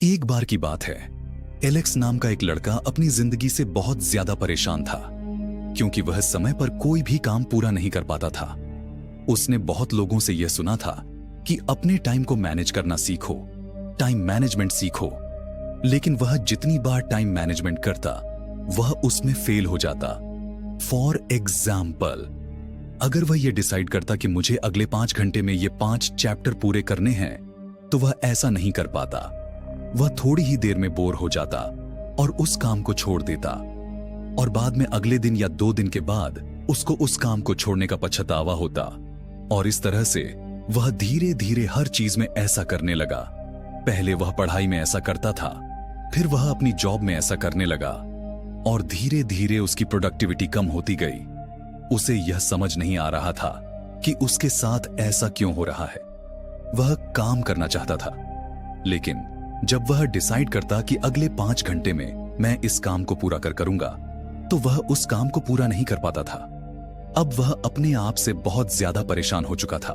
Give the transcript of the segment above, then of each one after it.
एक बार की बात है, एलेक्स नाम का एक लड़का अपनी जिंदगी से बहुत ज्यादा परेशान था क्योंकि वह समय पर कोई भी काम पूरा नहीं कर पाता था। उसने बहुत लोगों से यह सुना था कि अपने टाइम को मैनेज करना सीखो, टाइम मैनेजमेंट सीखो, लेकिन वह जितनी बार टाइम मैनेजमेंट करता वह उसमें फेल हो जाता। फॉर एग्जाम्पल, अगर वह यह डिसाइड करता कि मुझे अगले 5 घंटे में ये 5 चैप्टर पूरे करने हैं, तो वह ऐसा नहीं कर पाता। वह थोड़ी ही देर में बोर हो जाता और उस काम को छोड़ देता, और बाद में अगले दिन या 2 दिन के बाद उसको उस काम को छोड़ने का पछतावा होता। और इस तरह से वह धीरे धीरे हर चीज में ऐसा करने लगा। पहले वह पढ़ाई में ऐसा करता था, फिर वह अपनी जॉब में ऐसा करने लगा, और धीरे धीरे उसकी प्रोडक्टिविटी कम होती गई। उसे यह समझ नहीं आ रहा था कि उसके साथ ऐसा क्यों हो रहा है। वह काम करना चाहता था, लेकिन जब वह डिसाइड करता कि अगले 5 घंटे में मैं इस काम को पूरा करूंगा, तो वह उस काम को पूरा नहीं कर पाता था। अब वह अपने आप से बहुत ज्यादा परेशान हो चुका था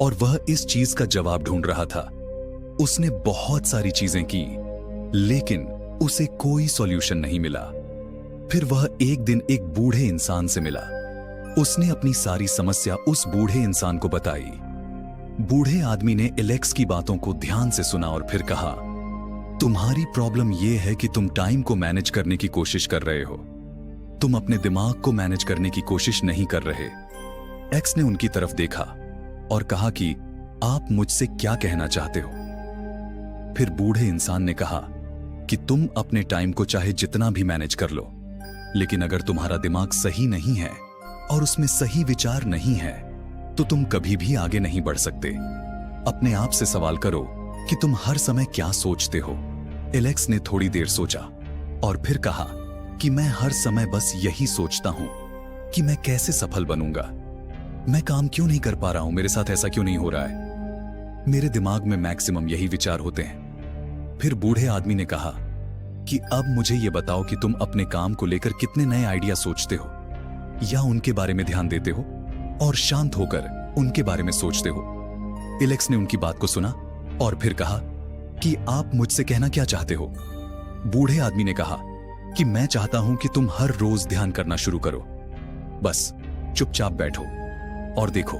और वह इस चीज का जवाब ढूंढ रहा था। उसने बहुत सारी चीजें की, लेकिन उसे कोई सॉल्यूशन नहीं मिला। फिर वह एक दिन एक बूढ़े इंसान से मिला। उसने अपनी सारी समस्या उस बूढ़े इंसान को बताई। बूढ़े आदमी ने एलेक्स की बातों को ध्यान से सुना और फिर कहा, तुम्हारी प्रॉब्लम यह है कि तुम टाइम को मैनेज करने की कोशिश कर रहे हो, तुम अपने दिमाग को मैनेज करने की कोशिश नहीं कर रहे। एक्स ने उनकी तरफ देखा और कहा कि आप मुझसे क्या कहना चाहते हो। फिर बूढ़े इंसान ने कहा कि तुम अपने टाइम को चाहे जितना भी मैनेज कर लो, लेकिन अगर तुम्हारा दिमाग सही नहीं है और उसमें सही विचार नहीं है, तो तुम कभी भी आगे नहीं बढ़ सकते। अपने आप से सवाल करो कि तुम हर समय क्या सोचते हो। एलेक्स ने थोड़ी देर सोचा और फिर कहा कि मैं हर समय बस यही सोचता हूं कि मैं कैसे सफल बनूंगा। मैं काम क्यों नहीं कर पा रहा हूं, मेरे साथ ऐसा क्यों नहीं हो रहा है। मेरे दिमाग में मैक्सिमम यही विचार होते हैं। फिर बूढ़े आदमी ने कहा कि अब मुझे यह बताओ कि तुम अपने काम को लेकर कितने नए आइडिया सोचते हो, या उनके बारे में ध्यान देते हो और शांत होकर उनके बारे में सोचते हो। एलेक्स ने उनकी बात को सुना और फिर कहा कि आप मुझसे कहना क्या चाहते हो। बूढ़े आदमी ने कहा कि मैं चाहता हूं कि तुम हर रोज ध्यान करना शुरू करो। बस चुपचाप बैठो और देखो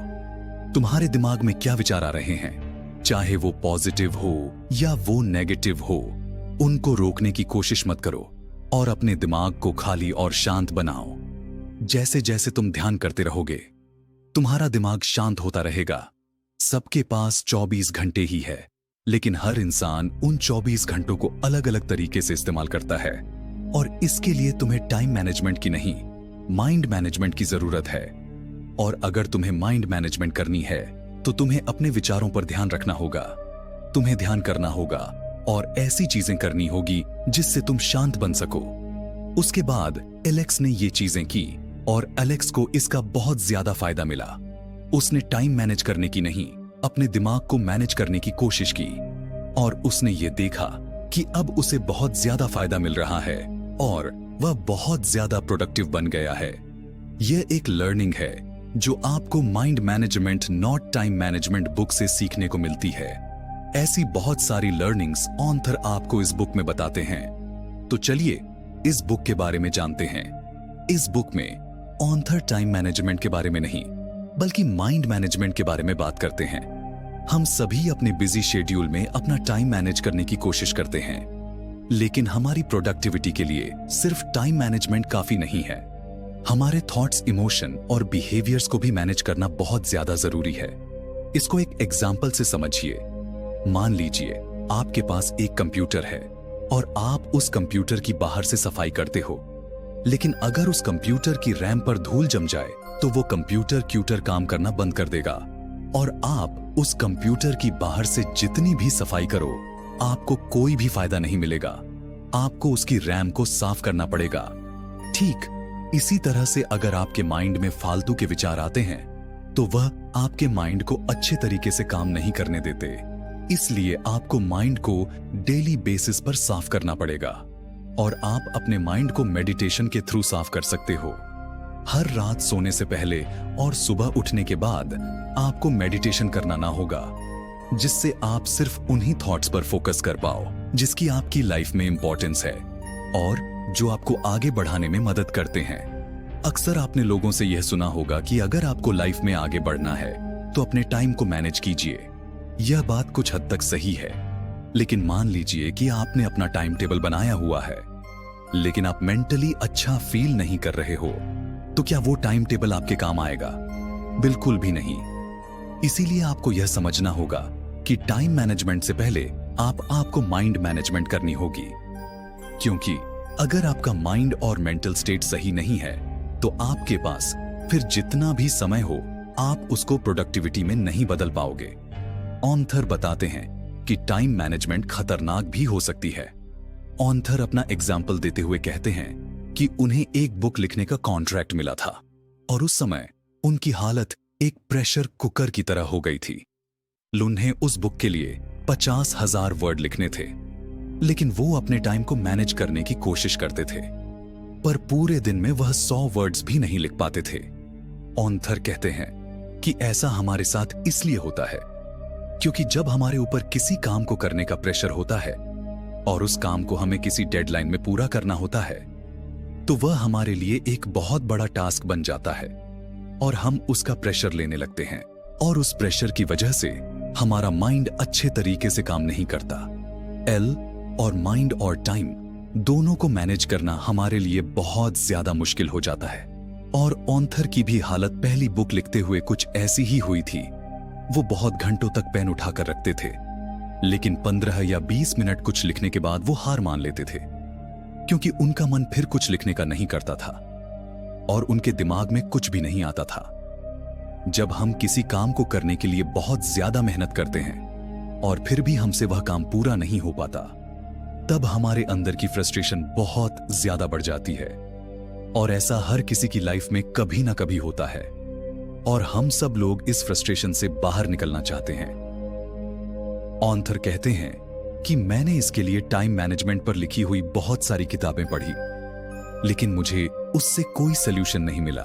तुम्हारे दिमाग में क्या विचार आ रहे हैं, चाहे वो पॉजिटिव हो या वो नेगेटिव हो। उनको रोकने की कोशिश मत करो और अपने दिमाग को खाली और शांत बनाओ। जैसे जैसे तुम ध्यान करते रहोगे, तुम्हारा दिमाग शांत होता रहेगा। सबके पास 24 घंटे ही है, लेकिन हर इंसान उन 24 घंटों को अलग अलग तरीके से इस्तेमाल करता है, और इसके लिए तुम्हें टाइम मैनेजमेंट की नहीं, माइंड मैनेजमेंट की जरूरत है। और अगर तुम्हें माइंड मैनेजमेंट करनी है, तो तुम्हें अपने विचारों पर ध्यान रखना होगा, तुम्हें ध्यान करना होगा और ऐसी चीजें करनी होगी जिससे तुम शांत बन सको। उसके बाद एलेक्स ने ये चीजें की और एलेक्स को इसका बहुत ज्यादा फायदा मिला। उसने टाइम मैनेज करने की नहीं, अपने दिमाग को मैनेज करने की कोशिश की, और उसने ये देखा कि अब उसे बहुत ज्यादा फायदा मिल रहा है और वह बहुत ज्यादा प्रोडक्टिव बन गया है। यह एक लर्निंग है जो आपको mind management not time management book से सीखने को मिलती है। ऐसी बहुत सारी लर्निंग्स ऑथर आपको इस बुक में बताते हैं। तो चलिए इस बुक के बारे में जानते हैं। इस बुक में ऑथर टाइम मैनेजमेंट के बारे में नहीं, बल्कि माइंड मैनेजमेंट के बारे में बात करते हैं। हम सभी अपने बिजी शेड्यूल में अपना टाइम मैनेज करने की कोशिश करते हैं, लेकिन हमारी प्रोडक्टिविटी के लिए सिर्फ टाइम मैनेजमेंट काफी नहीं है। हमारे थॉट्स, इमोशन और बिहेवियर्स को भी मैनेज करना बहुत ज्यादा जरूरी है। इसको एक एग्जाम्पल से समझिए। मान लीजिए आपके पास एक कंप्यूटर है और आप उस कंप्यूटर की बाहर से सफाई करते हो, लेकिन अगर उस कंप्यूटर की रैम पर धूल जम जाए तो वो कंप्यूटर काम करना बंद कर देगा, और आप उस कंप्यूटर की बाहर से जितनी भी सफाई करो, आपको कोई भी फायदा नहीं मिलेगा। आपको उसकी रैम को साफ करना पड़ेगा। ठीक इसी तरह से अगर आपके माइंड में फालतू के विचार आते हैं, तो वह आपके माइंड को अच्छे तरीके से काम नहीं करने देते। इसलिए आपको माइंड को डेली बेसिस पर साफ करना पड़ेगा, और आप अपने माइंड को मेडिटेशन के थ्रू साफ कर सकते हो। हर रात सोने से पहले और सुबह उठने के बाद आपको मेडिटेशन करना ना होगा, जिससे आप सिर्फ उन्हीं थॉट्स पर फोकस कर पाओ जिसकी आपकी लाइफ में इंपॉर्टेंस है और जो आपको आगे बढ़ाने में मदद करते हैं। अक्सर आपने लोगों से यह सुना होगा कि अगर आपको लाइफ में आगे बढ़ना है तो अपने टाइम को मैनेज कीजिए। यह बात कुछ हद तक सही है, लेकिन मान लीजिए कि आपने अपना टाइम टेबल बनाया हुआ है, लेकिन आप मेंटली अच्छा फील नहीं कर रहे हो, तो क्या वो टाइम टेबल आपके काम आएगा? बिल्कुल भी नहीं। इसीलिए आपको यह समझना होगा कि टाइम मैनेजमेंट से पहले आपको माइंड मैनेजमेंट करनी होगी। क्योंकि अगर आपका माइंड और मेंटल स्टेट सही नहीं है तो आपके पास फिर जितना भी समय हो आप उसको प्रोडक्टिविटी में नहीं बदल पाओगे। ऑथर बताते हैं कि टाइम मैनेजमेंट खतरनाक भी हो सकती है। ऑथर अपना एग्जाम्पल देते हुए कहते हैं कि उन्हें एक बुक लिखने का कॉन्ट्रैक्ट मिला था और उस समय उनकी हालत एक प्रेशर कुकर की तरह हो गई थी। उन्हें उस बुक के लिए 50,000 वर्ड लिखने थे, लेकिन वो अपने टाइम को मैनेज करने की कोशिश करते थे, पर पूरे दिन में वह 100 वर्ड्स भी नहीं लिख पाते थे। ऑथर कहते हैं कि ऐसा हमारे साथ इसलिए होता है क्योंकि जब हमारे ऊपर किसी काम को करने का प्रेशर होता है और उस काम को हमें किसी डेडलाइन में पूरा करना होता है, तो वह हमारे लिए एक बहुत बड़ा टास्क बन जाता है और हम उसका प्रेशर लेने लगते हैं और उस प्रेशर की वजह से हमारा माइंड अच्छे तरीके से काम नहीं करता। एल और माइंड और टाइम दोनों को मैनेज करना हमारे लिए बहुत ज्यादा मुश्किल हो जाता है। और ऑथर की भी हालत पहली बुक लिखते हुए कुछ ऐसी ही हुई थी। वो बहुत घंटों तक पेन उठाकर रखते थे, लेकिन 15 या 20 मिनट कुछ लिखने के बाद वो हार मान लेते थे, क्योंकि उनका मन फिर कुछ लिखने का नहीं करता था और उनके दिमाग में कुछ भी नहीं आता था। जब हम किसी काम को करने के लिए बहुत ज्यादा मेहनत करते हैं और फिर भी हमसे वह काम पूरा नहीं हो पाता, तब हमारे अंदर की फ्रस्ट्रेशन बहुत ज्यादा बढ़ जाती है। और ऐसा हर किसी की लाइफ में कभी ना कभी होता है और हम सब लोग इस फ्रस्ट्रेशन से बाहर निकलना चाहते हैं। ऑथर कहते हैं कि मैंने इसके लिए टाइम मैनेजमेंट पर लिखी हुई बहुत सारी किताबें पढ़ी, लेकिन मुझे उससे कोई सलूशन नहीं मिला।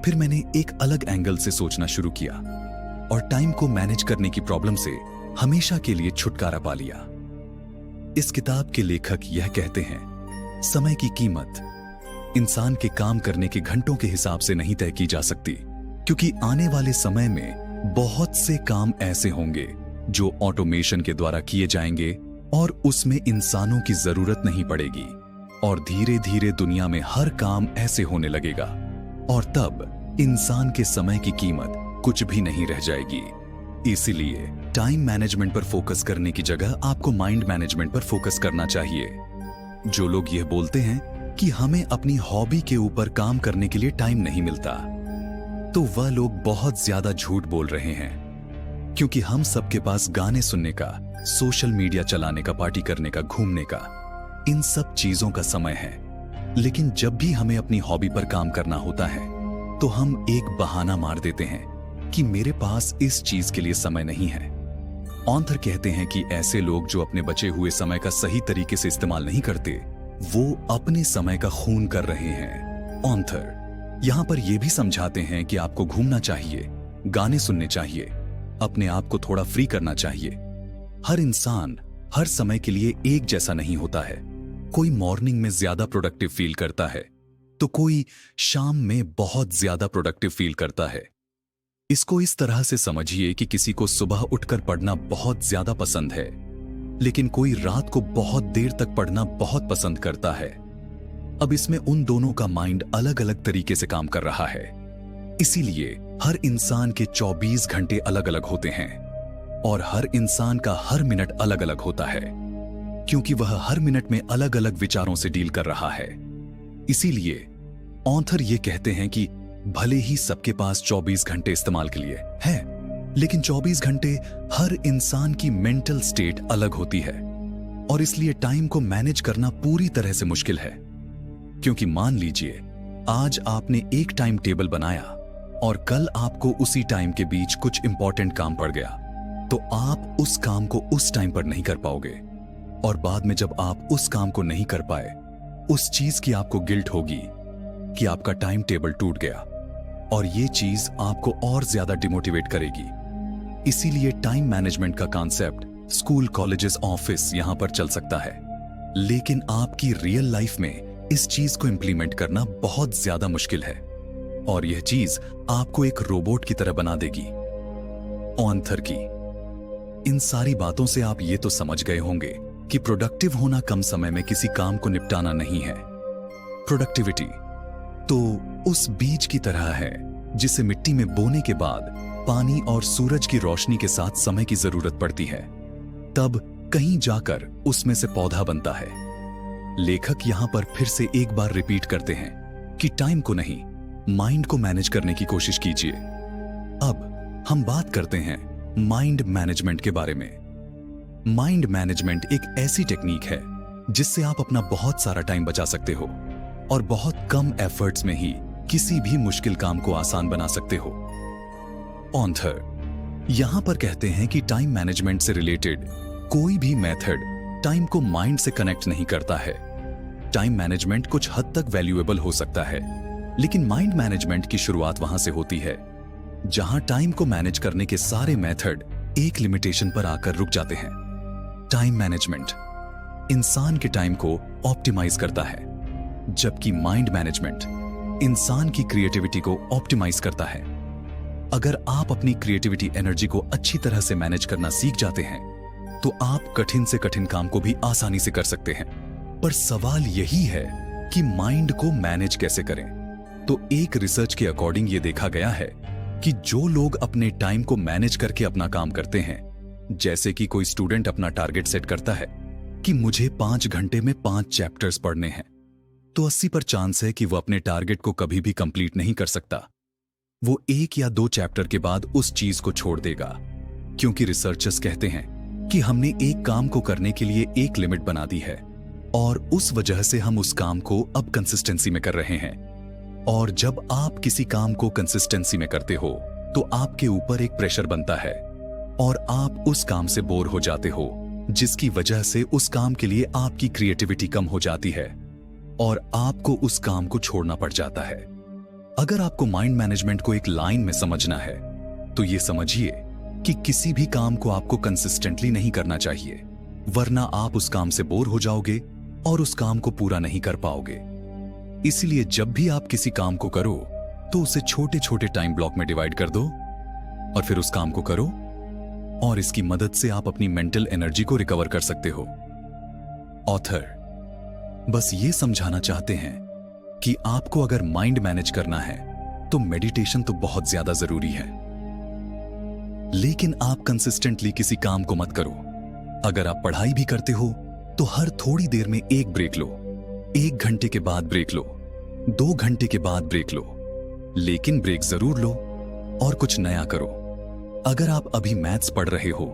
फिर मैंने एक अलग एंगल से सोचना शुरू किया और टाइम को मैनेज करने की प्रॉब्लम से हमेशा के लिए छुटकारा पा लिया। इस किताब के लेखक यह कहते हैं, समय की कीमत इंसान के काम करने के घंटों के हिसाब से नहीं तय की जा सकती, क्योंकि आने वाले समय में बहुत से काम ऐसे होंगे जो ऑटोमेशन के द्वारा किए जाएंगे और उसमें इंसानों की जरूरत नहीं पड़ेगी और धीरे धीरे दुनिया में हर काम ऐसे होने लगेगा और तब इंसान के समय की कीमत कुछ भी नहीं रह जाएगी। इसीलिए टाइम मैनेजमेंट पर फोकस करने की जगह आपको माइंड मैनेजमेंट पर फोकस करना चाहिए। जो लोग यह बोलते हैं कि हमें अपनी हॉबी के ऊपर काम करने के लिए टाइम नहीं मिलता, तो वह लोग बहुत ज्यादा झूठ बोल रहे हैं, क्योंकि हम सबके पास गाने सुनने का, सोशल मीडिया चलाने का, पार्टी करने का, घूमने का, इन सब चीजों का समय है। लेकिन जब भी हमें अपनी हॉबी पर काम करना होता है तो हम एक बहाना मार देते हैं कि मेरे पास इस चीज के लिए समय नहीं है। ऑथर कहते हैं कि ऐसे लोग जो अपने बचे हुए समय का सही तरीके से इस्तेमाल नहीं करते, वो अपने समय का खून कर रहे हैं। ऑथर यहां पर यह भी समझाते हैं कि आपको घूमना चाहिए, गाने सुनने चाहिए, अपने आप को थोड़ा फ्री करना चाहिए। हर इंसान हर समय के लिए एक जैसा नहीं होता है। कोई मॉर्निंग में ज्यादा प्रोडक्टिव फील करता है तो कोई शाम में बहुत ज्यादा प्रोडक्टिव फील करता है। इसको इस तरह से समझिए कि किसी को सुबह उठकर पढ़ना बहुत ज्यादा पसंद है, लेकिन कोई रात को बहुत देर तक पढ़ना बहुत पसंद करता है। अब इसमें उन दोनों का माइंड अलग अलग तरीके से काम कर रहा है। इसीलिए हर इंसान के 24 घंटे अलग अलग होते हैं और हर इंसान का हर मिनट अलग अलग होता है, क्योंकि वह हर मिनट में अलग अलग विचारों से डील कर रहा है। इसीलिए ऑथर ये कहते हैं कि भले ही सबके पास 24 घंटे इस्तेमाल के लिए है, लेकिन 24 घंटे हर इंसान की मेंटल स्टेट अलग होती है और इसलिए टाइम को मैनेज करना पूरी तरह से मुश्किल है। क्योंकि मान लीजिए आज आपने एक टाइम टेबल बनाया और कल आपको उसी टाइम के बीच कुछ इंपॉर्टेंट काम पड़ गया, तो आप उस काम को उस टाइम पर नहीं कर पाओगे और बाद में जब आप उस काम को नहीं कर पाए, उस चीज की आपको गिल्ट होगी कि आपका टाइम टेबल टूट गया और ये चीज आपको और ज्यादा डिमोटिवेट करेगी। इसीलिए टाइम मैनेजमेंट का कॉन्सेप्ट स्कूल, कॉलेजेस, ऑफिस यहां पर चल सकता है, लेकिन आपकी रियल लाइफ में इस चीज को इंप्लीमेंट करना बहुत ज्यादा मुश्किल है और यह चीज आपको एक रोबोट की तरह बना देगी। ऑथर की इन सारी बातों से आप ये तो समझ गए होंगे कि प्रोडक्टिव होना कम समय में किसी काम को निपटाना नहीं है। प्रोडक्टिविटी तो उस बीज की तरह है जिसे मिट्टी में बोने के बाद पानी और सूरज की रोशनी के साथ समय की जरूरत पड़ती है, तब कहीं जाकर उसमें से पौधा बनता है। लेखक यहां पर फिर से एक बार रिपीट करते हैं कि टाइम को नहीं, माइंड को मैनेज करने की कोशिश कीजिए। अब हम बात करते हैं माइंड मैनेजमेंट के बारे में। माइंड मैनेजमेंट एक ऐसी टेक्निक है जिससे आप अपना बहुत सारा टाइम बचा सकते हो और बहुत कम एफर्ट्स में ही किसी भी मुश्किल काम को आसान बना सकते हो। ऑथर यहां पर कहते हैं कि टाइम मैनेजमेंट से रिलेटेड कोई भी मेथड टाइम को माइंड से कनेक्ट नहीं करता है। टाइम मैनेजमेंट कुछ हद तक वैल्यूएबल हो सकता है, लेकिन माइंड मैनेजमेंट की शुरुआत वहां से होती है जहां टाइम को मैनेज करने के सारे मेथड एक लिमिटेशन पर आकर रुक जाते हैं। टाइम मैनेजमेंट इंसान के टाइम को ऑप्टिमाइज करता है, जबकि माइंड मैनेजमेंट इंसान की क्रिएटिविटी को ऑप्टिमाइज करता है। अगर आप अपनी क्रिएटिविटी एनर्जी को अच्छी तरह से मैनेज करना सीख जाते हैं तो आप कठिन से कठिन काम को भी आसानी से कर सकते हैं। पर सवाल यही है कि माइंड को मैनेज कैसे करें। तो एक रिसर्च के अकॉर्डिंग ये देखा गया है कि जो लोग अपने टाइम को मैनेज करके अपना काम करते हैं, जैसे कि कोई स्टूडेंट अपना टारगेट सेट करता है कि मुझे 5 घंटे में 5 चैप्टर्स पढ़ने हैं, तो 80% चांस है कि वो अपने टारगेट को कभी भी कंप्लीट नहीं कर सकता। वो 1 या 2 चैप्टर के बाद उस चीज को छोड़ देगा, क्योंकि रिसर्चर्स कहते हैं कि हमने एक काम को करने के लिए एक लिमिट बना दी है और उस वजह से हम उस काम को अब कंसिस्टेंसी में कर रहे हैं। और जब आप किसी काम को कंसिस्टेंसी में करते हो तो आपके ऊपर एक प्रेशर बनता है और आप उस काम से बोर हो जाते हो, जिसकी वजह से उस काम के लिए आपकी क्रिएटिविटी कम हो जाती है और आपको उस काम को छोड़ना पड़ जाता है। अगर आपको माइंड मैनेजमेंट को एक लाइन में समझना है तो ये समझिए कि किसी भी काम को आपको कंसिस्टेंटली नहीं करना चाहिए, वरना आप उस काम से बोर हो जाओगे और उस काम को पूरा नहीं कर पाओगे। इसलिए जब भी आप किसी काम को करो तो उसे छोटे छोटे टाइम ब्लॉक में डिवाइड कर दो और फिर उस काम को करो, और इसकी मदद से आप अपनी मेंटल एनर्जी को रिकवर कर सकते हो। ऑथर बस ये समझाना चाहते हैं कि आपको अगर माइंड मैनेज करना है तो मेडिटेशन तो बहुत ज्यादा जरूरी है, लेकिन आप कंसिस्टेंटली किसी काम को मत करो। अगर आप पढ़ाई भी करते हो तो हर थोड़ी देर में एक ब्रेक लो, 1 घंटे के बाद ब्रेक लो, 2 घंटे के बाद ब्रेक लो, लेकिन ब्रेक जरूर लो और कुछ नया करो। अगर आप अभी मैथ्स पढ़ रहे हो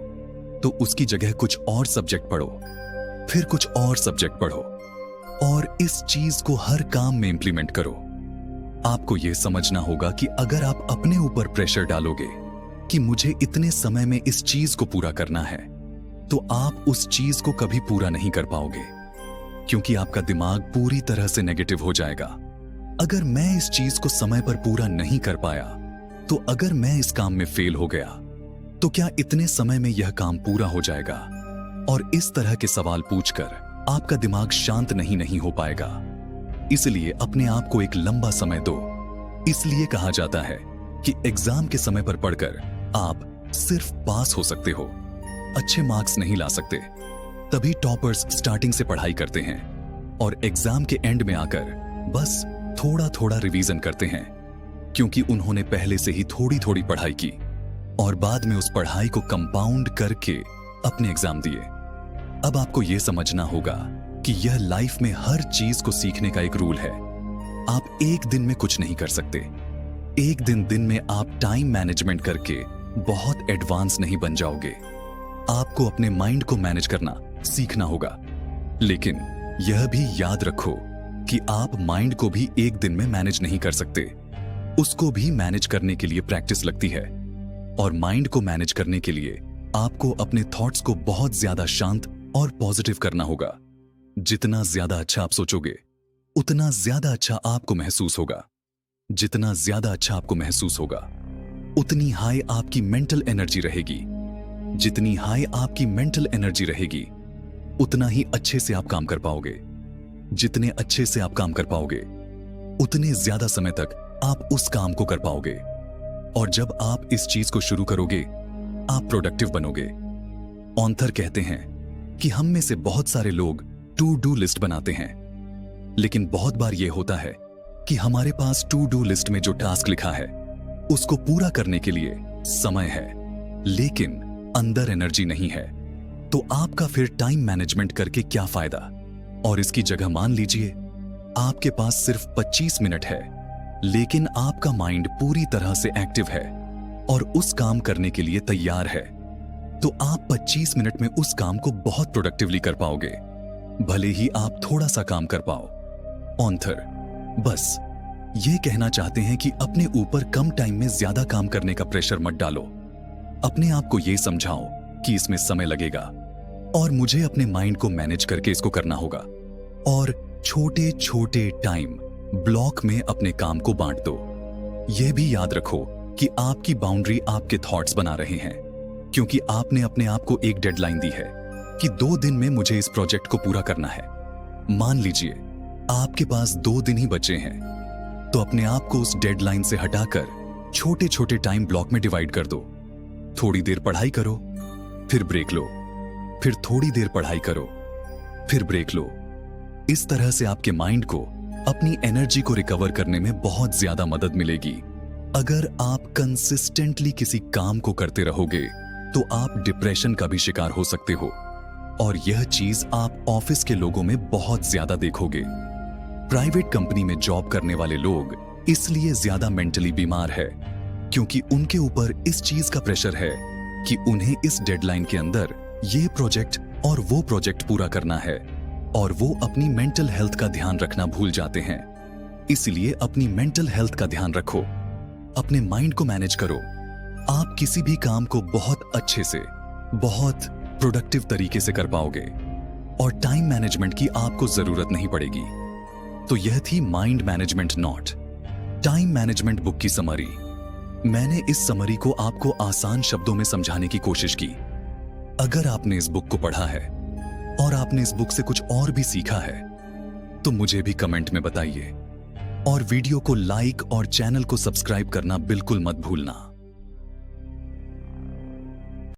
तो उसकी जगह कुछ और सब्जेक्ट पढ़ो, फिर कुछ और सब्जेक्ट पढ़ो और इस चीज को हर काम में इंप्लीमेंट करो। आपको यह समझना होगा कि अगर आप अपने ऊपर प्रेशर डालोगे कि मुझे इतने समय में इस चीज को पूरा करना है, तो आप उस चीज को कभी पूरा नहीं कर पाओगे, क्योंकि आपका दिमाग पूरी तरह से नेगेटिव हो जाएगा। अगर मैं इस चीज को समय पर पूरा नहीं कर पाया, तो अगर मैं इस काम में फेल हो गया, तो क्या इतने समय में यह काम पूरा हो जाएगा? और इस तरह के सवाल पूछकर आपका दिमाग शांत नहीं हो पाएगा। इसलिए अपने आप को एक लंबा समय दो। इसलिए कहा जाता है कि एग्जाम के समय पर पढ़कर आप सिर्फ पास हो सकते हो, अच्छे मार्क्स नहीं ला सकते। तभी टॉपर्स स्टार्टिंग से पढ़ाई करते हैं और एग्जाम के एंड में आकर बस थोड़ा थोड़ा रिवीजन करते हैं, क्योंकि उन्होंने पहले से ही थोड़ी थोड़ी पढ़ाई की और बाद में उस पढ़ाई को कंपाउंड करके अपने एग्जाम दिए। अब आपको यह समझना होगा कि यह लाइफ में हर चीज को सीखने का एक रूल है। आप एक दिन में कुछ नहीं कर सकते। एक दिन में आप टाइम मैनेजमेंट करके बहुत एडवांस नहीं बन जाओगे। आपको अपने माइंड को मैनेज करना सीखना होगा, लेकिन यह भी याद रखो कि आप माइंड को भी एक दिन में मैनेज नहीं कर सकते। उसको भी मैनेज करने के लिए प्रैक्टिस लगती है, और माइंड को मैनेज करने के लिए आपको अपने थॉट्स को बहुत ज्यादा शांत और पॉजिटिव करना होगा। जितना ज्यादा अच्छा आप सोचोगे, उतना ज्यादा अच्छा आपको महसूस होगा। जितना ज्यादा अच्छा आपको महसूस होगा, उतनी हाई आपकी मेंटल एनर्जी रहेगी। जितनी हाई आपकी मेंटल एनर्जी रहेगी, उतना ही अच्छे से आप काम कर पाओगे। जितने अच्छे से आप काम कर पाओगे, उतने ज्यादा समय तक आप उस काम को कर पाओगे। और जब आप इस चीज को शुरू करोगे, आप प्रोडक्टिव बनोगे। ऑथर कहते हैं कि हम में से बहुत सारे लोग टू डू लिस्ट बनाते हैं, लेकिन बहुत बार यह होता है कि हमारे पास टू डू लिस्ट में जो टास्क लिखा है उसको पूरा करने के लिए समय है, लेकिन अंदर एनर्जी नहीं है। तो आपका फिर टाइम मैनेजमेंट करके क्या फायदा? और इसकी जगह मान लीजिए आपके पास सिर्फ 25 मिनट है, लेकिन आपका माइंड पूरी तरह से एक्टिव है और उस काम करने के लिए तैयार है, तो आप 25 मिनट में उस काम को बहुत प्रोडक्टिवली कर पाओगे, भले ही आप थोड़ा सा काम कर पाओ। ऑथर बस ये कहना चाहते हैं कि अपने ऊपर कम टाइम में ज्यादा काम करने का प्रेशर मत डालो। अपने आप को यह समझाओ कि इसमें समय लगेगा और मुझे अपने माइंड को मैनेज करके इसको करना होगा। और छोटे छोटे टाइम ब्लॉक में अपने काम को बांट दो। यह भी याद रखो कि आपकी बाउंड्री आपके थॉट्स बना रहे हैं, क्योंकि आपने अपने आप को एक डेडलाइन दी है कि 2 दिन में मुझे इस प्रोजेक्ट को पूरा करना है। मान लीजिए आपके पास 2 दिन ही बचे हैं, तो अपने आप को उस डेडलाइन से हटाकर छोटे छोटे टाइम ब्लॉक में डिवाइड कर दो। थोड़ी देर पढ़ाई करो, फिर ब्रेक लो, फिर थोड़ी देर पढ़ाई करो, फिर ब्रेक लो। इस तरह से आपके माइंड को अपनी एनर्जी को रिकवर करने में बहुत ज्यादा मदद मिलेगी। अगर आप कंसिस्टेंटली किसी काम को करते रहोगे तो आप डिप्रेशन का भी शिकार हो सकते हो, और यह चीज आप ऑफिस के लोगों में बहुत ज्यादा देखोगे। प्राइवेट कंपनी में जॉब करने वाले लोग इसलिए ज्यादा मेंटली बीमार है क्योंकि उनके ऊपर इस चीज का प्रेशर है कि उन्हें इस डेडलाइन के अंदर ये प्रोजेक्ट और वो प्रोजेक्ट पूरा करना है, और वो अपनी मेंटल हेल्थ का ध्यान रखना भूल जाते हैं। इसलिए अपनी मेंटल हेल्थ का ध्यान रखो, अपने माइंड को मैनेज करो। आप किसी भी काम को बहुत अच्छे से, बहुत प्रोडक्टिव तरीके से कर पाओगे, और टाइम मैनेजमेंट की आपको जरूरत नहीं पड़ेगी। तो यह थी mind management not time management book की समरी। मैंने इस समरी को आपको आसान शब्दों में समझाने की कोशिश की। अगर आपने इस बुक को पढ़ा है और आपने इस बुक से कुछ और भी सीखा है, तो मुझे भी कमेंट में बताइए, और वीडियो को लाइक और चैनल को सब्सक्राइब करना बिल्कुल मत भूलना।